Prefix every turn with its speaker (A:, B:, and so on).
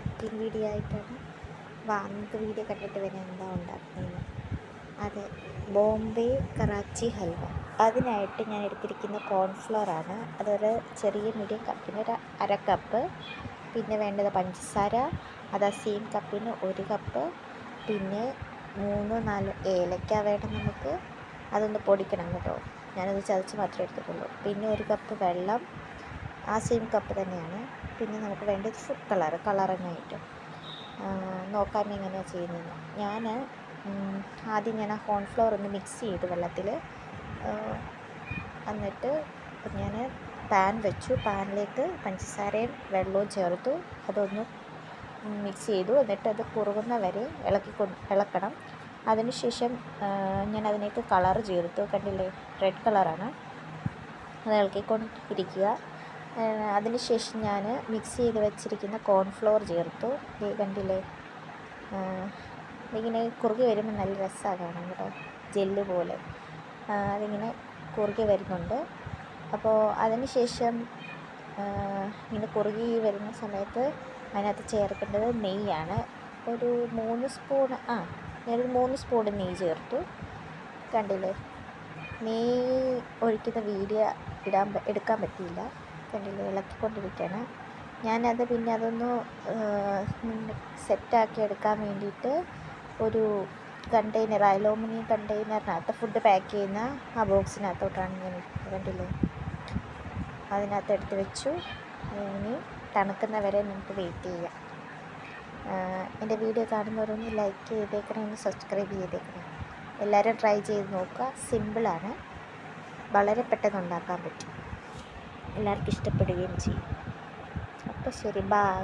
A: Cooking video ആയിട്ടാണ്. നമുക്ക് video കണ്ടിട്ട് വരാൻ എന്താ ഉണ്ടാക്കുന്നതെന്ന്. അത് ബോംബെ കറാച്ചി ഹൽവ. അതിനായിട്ട് ഞാൻ എടുത്തിരിക്കുന്ന കോൺഫ്ലോറാണ്. അതൊരു ചെറിയ മീഡിയം കപ്പിന് ഒരു അര കപ്പ്. പിന്നെ വേണ്ടത് പഞ്ചസാര, അത് ആ സെയിം കപ്പിന് 1 കപ്പ്. പിന്നെ 3-4 ഏലക്ക വേണം നമുക്ക്. അതൊന്ന് പൊടിക്കണം കേട്ടോ. ഞാനത് ചതച്ച് മാത്രമേ എടുത്തിട്ടുള്ളൂ. പിന്നെ 1 കപ്പ് വെള്ളം, ആ സെയിം കപ്പ് തന്നെയാണ്. പിന്നെ നമുക്ക് വേണ്ടത് ഫുഡ് കളറിനായിട്ട് നോക്കാൻ എങ്ങനെയാണ് ചെയ്യുന്നത്. ആദ്യം ഞാൻ ആ കോൺഫ്ലവർ ഒന്ന് മിക്സ് ചെയ്തു വെള്ളത്തിൽ. എന്നിട്ട് ഞാൻ പാൻ വെച്ചു. പാനിലേക്ക് പഞ്ചസാരയും വെള്ളവും ചേർത്തു. അതൊന്ന് മിക്സ് ചെയ്തു. എന്നിട്ട് അത് കുറുകുന്ന വരെ ഇളക്കണം. അതിനുശേഷം ഞാൻ അതിലേക്ക് കളർ ചേർത്തു. കണ്ടില്ലേ, റെഡ് കളറാണ്. അത് ഇളക്കിക്കൊണ്ടിരിക്കുക. അതിനുശേഷം ഞാൻ മിക്സ് ചെയ്ത് വെച്ചിരിക്കുന്ന കോൺഫ്ലോർ ചേർത്തു. കണ്ടില്ലേ, ഇതിങ്ങനെ കുറുകി വരുമ്പോൾ നല്ല രസമാണ് കാണാൻ കേട്ടോ. ജെല്ല് പോലെ അതിങ്ങനെ കുറുകി വരുന്നുണ്ട്. അപ്പോൾ അതിനുശേഷം ഇങ്ങനെ കുറുകി വരുന്ന സമയത്ത് അതിനകത്ത് ചേർക്കേണ്ടത് നെയ്യാണ്. ഒരു 3 സ്പൂൺ ഞാനൊരു 3 സ്പൂൺ നെയ്യ് ചേർത്തു. കണ്ടില്ലേ, നെയ്യ് ഒഴിക്കുന്ന വീഡിയോ എടുക്കാൻ പറ്റിയില്ല. കണ്ടില്ലേ, ഇളക്കിക്കൊണ്ടിരിക്കുകയാണ്. ഞാനത് പിന്നെ അതൊന്ന് സെറ്റാക്കി എടുക്കാൻ വേണ്ടിയിട്ട് ഒരു കണ്ടെയ്നർ, അലുമിനിയം കണ്ടെയ്നറിനകത്ത് ഫുഡ് പാക്ക് ചെയ്യുന്ന ആ ബോക്സിനകത്തോട്ടാണ് ഞാൻ ഇട്ടത്. കണ്ടില്ലേ, അതിനകത്ത് എടുത്ത് വെച്ചു. ഇനി തണുക്കുന്ന വരെ നമുക്ക് വെയിറ്റ് ചെയ്യാം. എൻ്റെ വീഡിയോ കാണുന്നവരൊന്ന് ലൈക്ക് ചെയ്തേക്കണം, ഒന്ന് സബ്സ്ക്രൈബ് ചെയ്തേക്കണം. എല്ലാവരും ട്രൈ ചെയ്ത് നോക്കുക. സിമ്പിളാണ്, വളരെ പെട്ടെന്ന് ഉണ്ടാക്കാൻ പറ്റും. എല്ലാവർക്കും ഇഷ്ടപ്പെടുകയും ചെയ്യും. അപ്പോൾ ശരി, ബൈ.